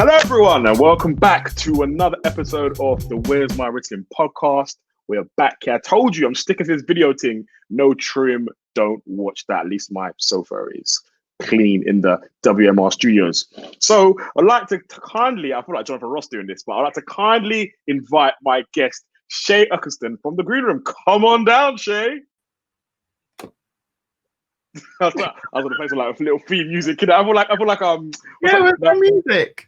Hello, everyone, and welcome back to another episode of the Where's My Ritalin podcast. We're back here. I told you I'm sticking to this video thing. No trim, don't watch that. At least my sofa is clean in the WMR studios. So I'd like to kindly, I feel like Jonathan Ross doing this, but I'd like to kindly invite my guest, Shae from the Green Room. Come on down, Shae. I was on the place with like a little theme music. I feel like where's the music?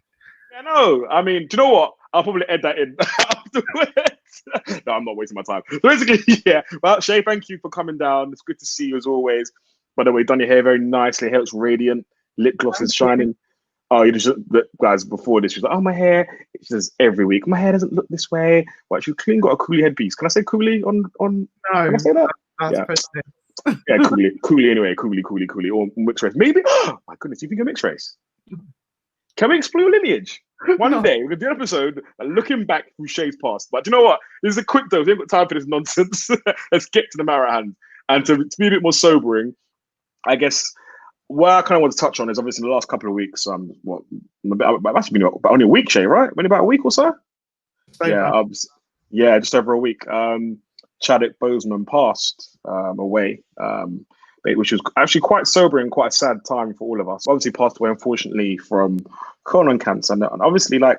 Yeah, no. I mean, do you know what? I'll probably add that in afterwards. No, I'm not wasting my time. Basically, yeah. Well, Shae, thank you for coming down. It's good to see you as always. By the way, done your hair very nicely. Hair looks radiant. Lip gloss is shining. Oh, you just guys before this, she was like, "Oh, my hair." She says every week, "My hair doesn't look this way." What you clean got a coolie headpiece? Can I say coolie on? No, can I say that? Yeah, coolie anyway. Coolie or mixed race. Maybe. Oh my goodness, you think you're mixed race? Can we explore lineage? One day we're gonna do an episode looking back through Shae's past. But do you know what? This is a quick though. We haven't got time for this nonsense. Let's get to the matter at hand. And to be a bit more sobering, I guess what I kind of want to touch on is obviously in the last couple of weeks. That's been about only a week, Shae, right? Only about a week or so. Yeah, just over a week. Chadwick Boseman passed away. Which was actually quite sobering, quite a sad time for all of us. Obviously passed away, unfortunately, from colon cancer. And obviously, there's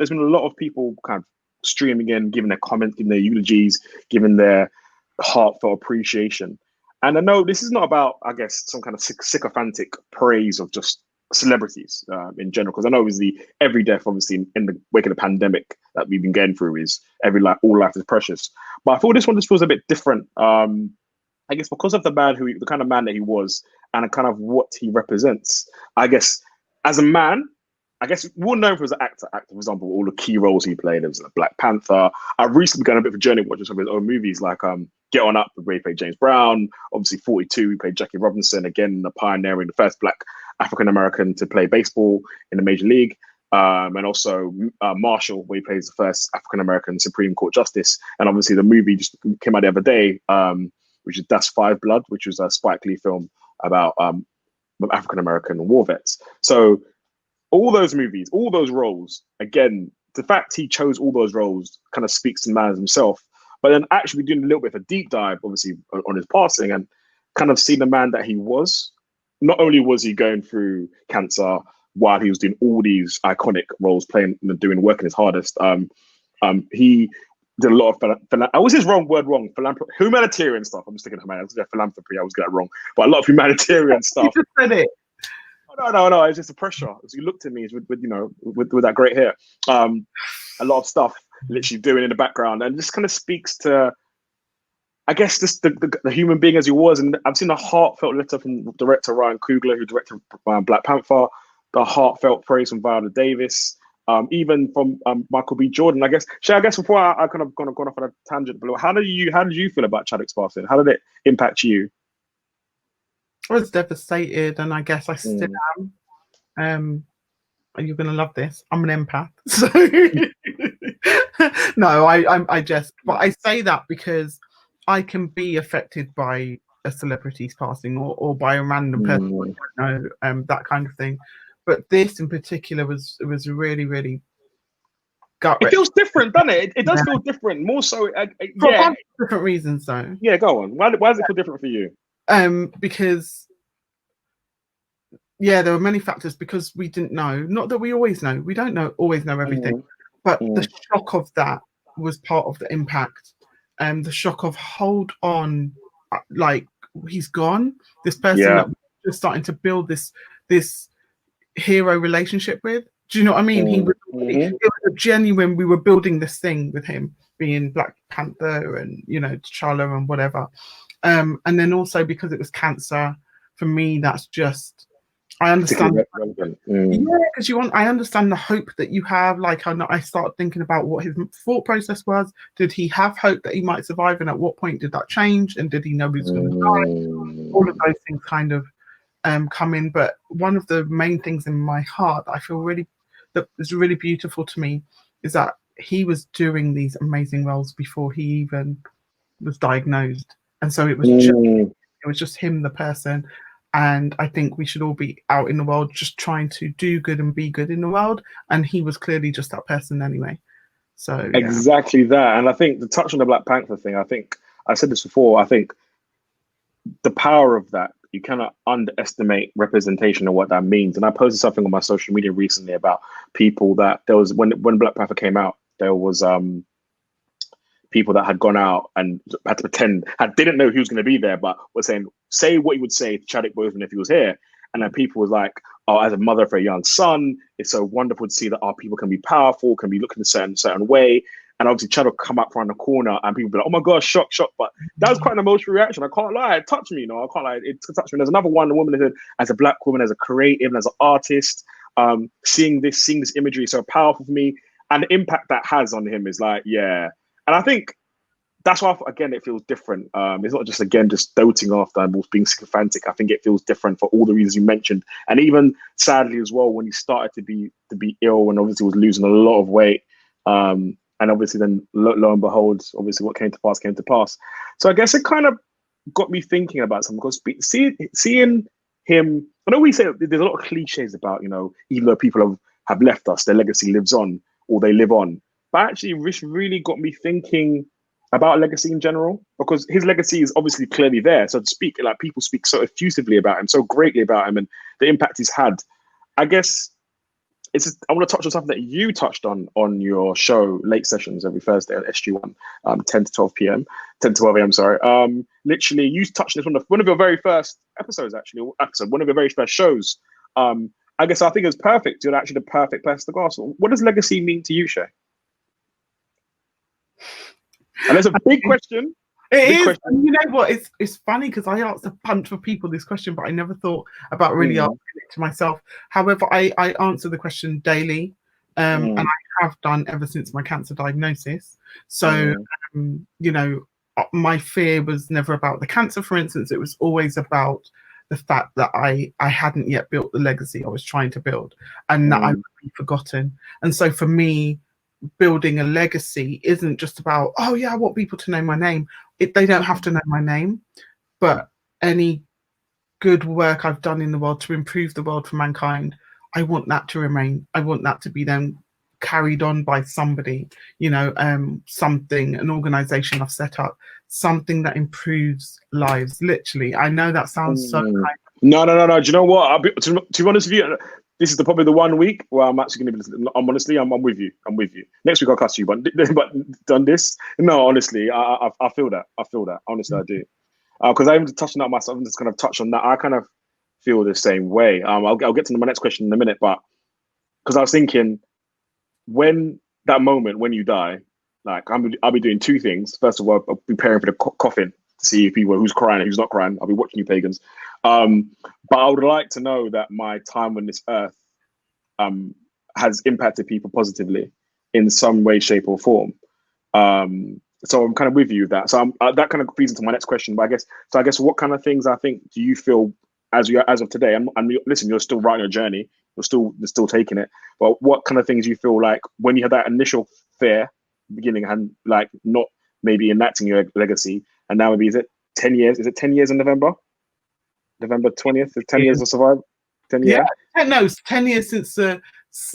been a lot of people kind of streaming in, giving their comments, giving their eulogies, giving their heartfelt appreciation. And I know this is not about, I guess, some kind of sycophantic praise of just celebrities in general, because I know obviously every death, obviously, in the wake of the pandemic that we've been going through is all life is precious. But I thought this one just feels a bit different. I guess because of the kind of man that he was and kind of what he represents. I guess as a man, I guess we'll know him as an actor. For example, all the key roles he played. There was Black Panther. I've recently begun a bit of a journey watching some of his own movies, like Get On Up, where he played James Brown. Obviously, 42, he played Jackie Robinson, again, the pioneering, the first Black African-American to play baseball in the Major League. And also Marshall, where he plays the first African-American Supreme Court Justice. And obviously the movie just came out the other day, which is Das 5 Blood, which was a Spike Lee film about African-American war vets. So all those movies, all those roles, again, the fact he chose all those roles kind of speaks to the man himself. But then actually doing a little bit of a deep dive, obviously, on his passing and kind of seeing the man that he was. Not only was he going through cancer while he was doing all these iconic roles, working his hardest, he did a lot of I was his word wrong. Humanitarian stuff. I'm just thinking philanthropy. I was getting it wrong, but a lot of humanitarian stuff. You just said it. No. It's just the pressure. As you looked at me with that great hair, a lot of stuff literally doing in the background, and just kind of speaks to, I guess, just the human being as he was. And I've seen a heartfelt letter from director Ryan Coogler, who directed Black Panther. The heartfelt praise from Viola Davis. Even from Michael B. Jordan, I guess. Shae, I guess before I kind of gone off on a tangent, but how did you feel about Chadwick's passing? How did it impact you? I was devastated, and I guess I still am. You're gonna love this. I'm an empath, so no, but I say that because I can be affected by a celebrity's passing or by a random person, that kind of thing. But this in particular was really, really gut-wrenching. It feels different, doesn't it? It does feel different, more so. For different reasons, though. Yeah, go on. Why does it feel different for you? Because there were many factors. Because we didn't know. Not that we always know. We don't always know everything. But the shock of that was part of the impact. The shock of hold on, like he's gone. This person that we're starting to build this hero relationship with. Do you know what I mean? It was a genuine, we were building this thing with him being Black Panther and T'Challa and whatever, and then also because it was cancer, for me that's just, I understand because I understand the hope that you have. Like I started thinking about what his thought process was. Did he have hope that he might survive, and at what point did that change, and did he know he was going to die? All of those things kind of come in, but one of the main things in my heart that I feel that is really beautiful to me is that he was doing these amazing roles before he even was diagnosed, and so it was just him, the person, And I think we should all be out in the world just trying to do good and be good in the world. And he was clearly just that person anyway. So yeah. Exactly that. And I think to touch on the Black Panther thing, I think I said this before, I think the power of that, you cannot underestimate representation and what that means. And I posted something on my social media recently about people that there was when Black Panther came out, there was people that had gone out and had to pretend, didn't know he was going to be there, but were saying, say what you would say to Chadwick Boseman if he was here. And then people was like, oh, as a mother for a young son, it's so wonderful to see that our people can be powerful, can be looking a certain way. And obviously Chadwick come up around the corner and people be like, oh my gosh, shock. But that was quite an emotional reaction. I can't lie, it touched me, I can't lie, it touched me. There's another one, a woman that said, as a Black woman, as a creative, and as an artist, seeing this imagery is so powerful for me. And the impact that has on him is like, yeah. And I think that's why, again, it feels different. It's not just, again, just doting after and being sycophantic. I think it feels different for all the reasons you mentioned. And even sadly as well, when he started to be ill and obviously was losing a lot of weight. And obviously then lo and behold, obviously what came to pass. So I guess it kind of got me thinking about something, because seeing him, I know we say there's a lot of cliches about, even though people have left us, their legacy lives on, or they live on. But actually, this really got me thinking about legacy in general, because his legacy is obviously clearly there, so to speak. Like, people speak so effusively about him, so greatly about him, and the impact he's had. I guess I want to touch on something that you touched on your show, Late Sessions, every Thursday at SG1, 10 to 12 p.m., 10 to 12 a.m. Sorry. Literally, you touched this on one of your very first episodes, one of your very first shows. I guess I think it's perfect. You're actually the perfect person to ask. What does legacy mean to you, Shae? And it's a big question. It is. Question. You know what? It's funny because I asked a bunch of people this question, but I never thought about really asking it to myself. However, I answer the question daily, and I have done ever since my cancer diagnosis. So, my fear was never about the cancer, for instance. It was always about the fact that I hadn't yet built the legacy I was trying to build, and that I would be forgotten. And so for me, building a legacy isn't just about, oh yeah, I want people to know my name. They don't have to know my name, but any good work I've done in the world to improve the world for mankind, I want that to remain. I want that to be then carried on by somebody, something, an organization I've set up, something that improves lives. Literally, I know that sounds so kind. No. Do you know what? To be honest with you, this is probably the 1 week where I'm actually going to be. I'm with you. Next week I'll cuss you, but done this. No, honestly, I feel that. Honestly, I do. Because I even touched on that myself. I'm just kind of touch on that. I kind of feel the same way. I'll get to my next question in a minute, but because I was thinking, when that moment when you die, like I'll be doing two things. First of all, I'll be preparing for the coffin to see people who's crying and who's not crying. I'll be watching you pagans. But I would like to know that my time on this earth has impacted people positively in some way, shape, or form. So I'm kind of with you with that. So that kind of feeds into my next question. But I guess what kind of things I think do you feel as of today? And listen, you're still writing your journey. You're still taking it. But what kind of things you feel like when you had that initial fear beginning and like not maybe enacting your legacy, and now maybe is it 10 years? Is it 10 years in November 20th? 10 years to survive? 10 years? Yeah, no, it's 10 years since the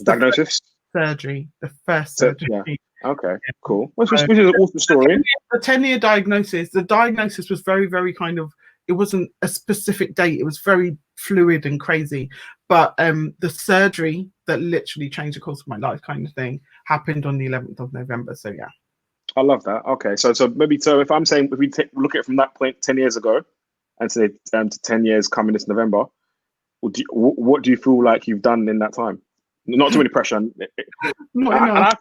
diagnosis? Surgery, the first surgery. Yeah. Okay, cool. Which is an awesome story. The 10-year diagnosis, the diagnosis was very, very kind of, it wasn't a specific date. It was very fluid and crazy. But the surgery that literally changed the course of my life kind of thing happened on the 11th of November. So, yeah. I love that. Okay, so if I'm saying, if we look at it from that point 10 years ago and say to 10 years coming this November, what do you feel like you've done in that time? Not too many pressure. I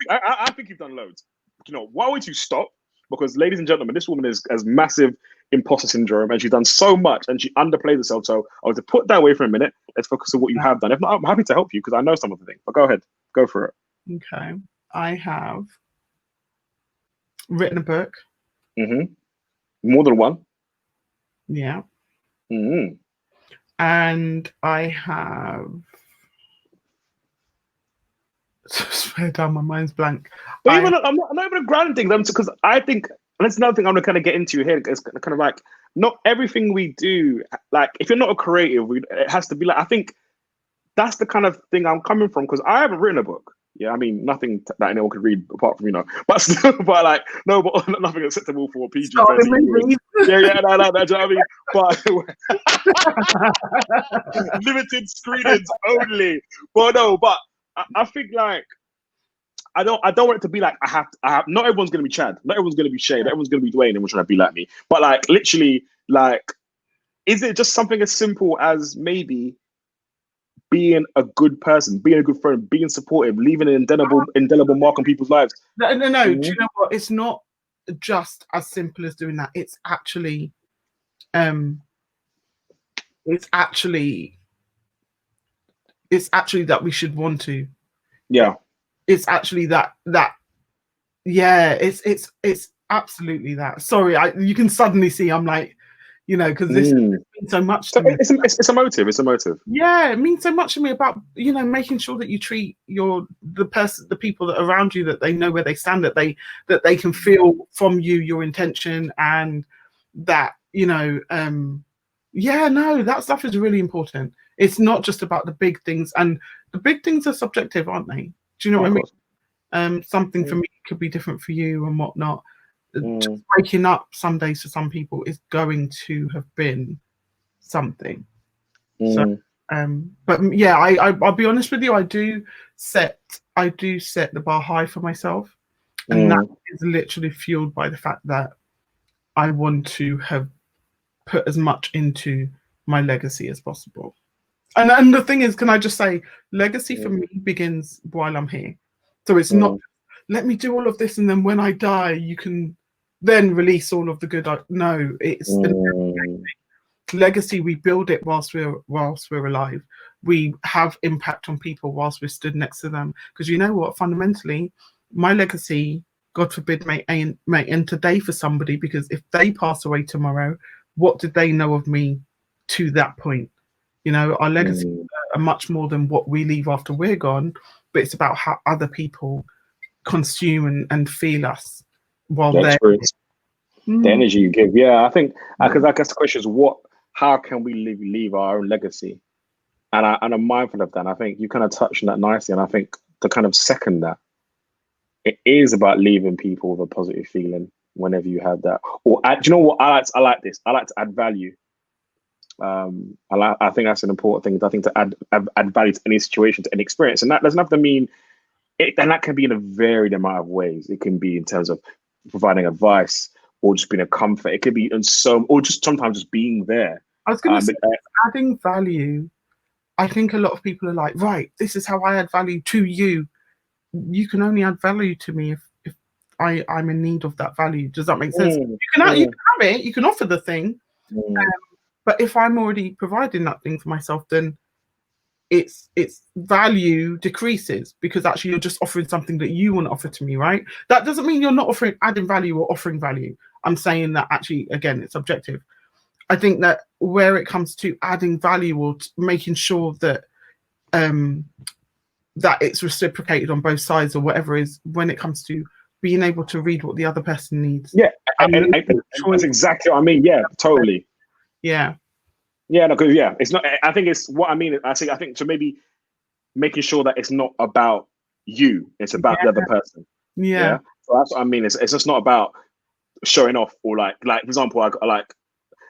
think you've done loads. Why would you stop? Because, ladies and gentlemen, this woman has massive imposter syndrome, and she's done so much, and she underplays herself. So I want to put that away for a minute. Let's focus on what you have done. If not, I'm happy to help you because I know some of the things. But go ahead, go for it. Okay, I have written a book. More than one. Yeah. And I have. Swear down, my mind's blank. But I'm not even a grounding them because I think and that's another thing I'm gonna kind of get into here. It's kind of like not everything we do. Like if you're not a creative, it has to be like. I think that's the kind of thing I'm coming from because I haven't written a book. Yeah, I mean nothing that anyone could read apart from but still, but like no, but nothing acceptable for PG-13. Yeah, no, do you know what I mean? But limited screenings only. Well, no, but I think like I don't want it to be like I have. Not everyone's gonna be Chad. Not everyone's gonna be Shae. Not everyone's gonna be Dwayne. Everyone's trying to be like me. But like literally, like, is it just something as simple as maybe being a good person, being a good friend, being supportive, leaving an indelible mark on people's lives? No. Do you know what? It's not just as simple as doing that. It's actually, it's actually that we should want to. Yeah. It's actually that. Yeah. It's absolutely that. Sorry, you can suddenly see I'm like, because this means so much to me. It's a motive. It's a motive. Yeah, it means so much to me about making sure that you treat the people that are around you, that they know where they stand, that they can feel from you your intention, and that that stuff is really important. It's not just about the big things, and the big things are subjective, aren't they? Do you know what I mean? Something for me could be different for you and whatnot. Just waking up some days for some people is going to have been something. So, but yeah, I'll be honest with you. I do set the bar high for myself, and that is literally fueled by the fact that I want to have put as much into my legacy as possible. And the thing is, can I just say, legacy for me begins while I'm here. So it's not let me do all of this and then when I die, you can then release all of the good. No, it's legacy. We build it whilst we're alive. We have impact on people whilst we're stood next to them. Because you know what? Fundamentally, my legacy, God forbid, may end today for somebody. Because if they pass away tomorrow, what did they know of me to that point? Our legacy are much more than what we leave after we're gone. But it's about how other people consume and feel us while they're the energy you give. Yeah, I think because I guess the question is how can we leave our own legacy? And I'm mindful of that. And I think you kind of touched on that nicely. And I think to kind of second that, it is about leaving people with a positive feeling whenever you have that. Or do you know what? I like this. I like to add value. I think that's an important thing. I think to add value to any situation, to any experience, and that doesn't have to mean it. And that can be in a varied amount of ways. It can be in terms of providing advice, or just being a comfort. It could be or just sometimes just being there. I was going to say, adding value. I think a lot of people are like, right, this is how I add value to you. You can only add value to me if I'm in need of that value. Does that make sense? You can have it. You can offer the thing. But if I'm already providing that thing for myself, then its value decreases because actually you're just offering something that you want to offer to me, right? That doesn't mean you're not adding value or offering value. I'm saying that actually, again, it's subjective. I think that where it comes to adding value or making sure that that it's reciprocated on both sides or whatever is when it comes to being able to read what the other person needs. Yeah, and that's exactly what I mean. Yeah, totally. Yeah. Yeah, no, because it's not. I think it's what I mean. I think so. Maybe making sure that it's not about you; it's about the other person. Yeah. So that's what I mean. It's just not about showing off or like for example, I like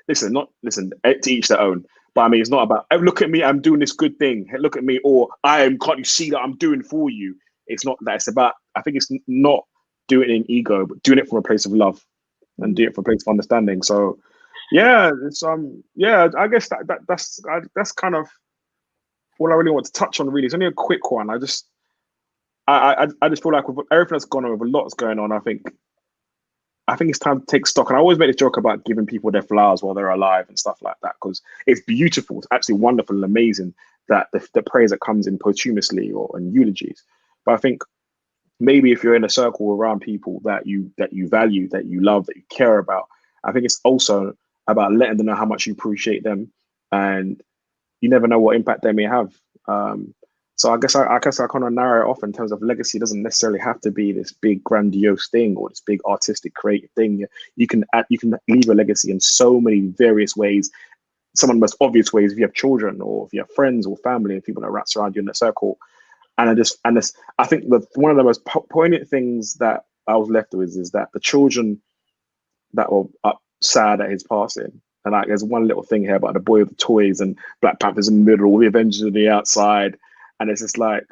listen to each their own. But I mean, it's not about look at me, I'm doing this good thing. Hey, look at me, or can't you see that I'm doing for you? It's not that. It's about. I think it's not doing it in ego, but doing it from a place of love and doing it from a place of understanding. So. Yeah, it's I guess that's kind of all I really want to touch on. Really, it's only a quick one. I just feel like with everything that's gone on, with a lot that's going on, I think it's time to take stock. And I always make this joke about giving people their flowers while they're alive and stuff like that because it's beautiful. It's absolutely wonderful and amazing that the praise that comes in posthumously or in eulogies. But I think maybe if you're in a circle around people that you value, that you love, that you care about, I think it's also about letting them know how much you appreciate them, and you never know what impact they may have. So I guess I kind of narrow it off in terms of legacy. It doesn't necessarily have to be this big grandiose thing or this big artistic creative thing. You can leave a legacy in so many various ways. Some of the most obvious ways, if you have children or if you have friends or family and people that wrap around you in a circle. I think that one of the most poignant things that I was left with is that the children that were sad at his passing. And like, there's one little thing here about the boy with the toys and Black Panther's in the middle, the Avengers on the outside, and it's just like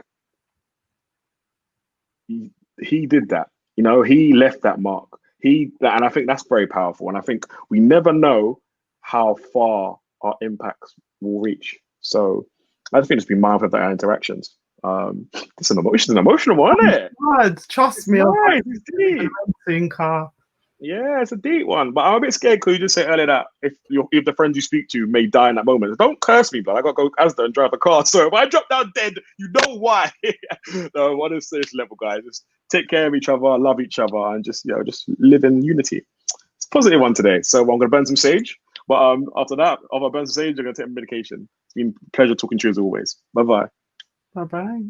he did that. You know, he left that mark. And I think that's very powerful. And I think we never know how far our impacts will reach. So I just think just be mindful of our interactions. It's an emotional one, isn't it? God, trust me. Right, it's deep. Car. Yeah, it's a deep one. But I'm a bit scared because you just said earlier that if the friends you speak to may die in that moment, don't curse me, but I gotta go Asda and drive the car. So if I drop down dead, you know why. No, on a serious level, guys, just take care of each other, love each other, and just just live in unity. It's a positive one today. So I'm gonna burn some sage. But after that, after I burn some sage, I'm gonna take medication. It's been a pleasure talking to you as always. Bye bye. Bye bye.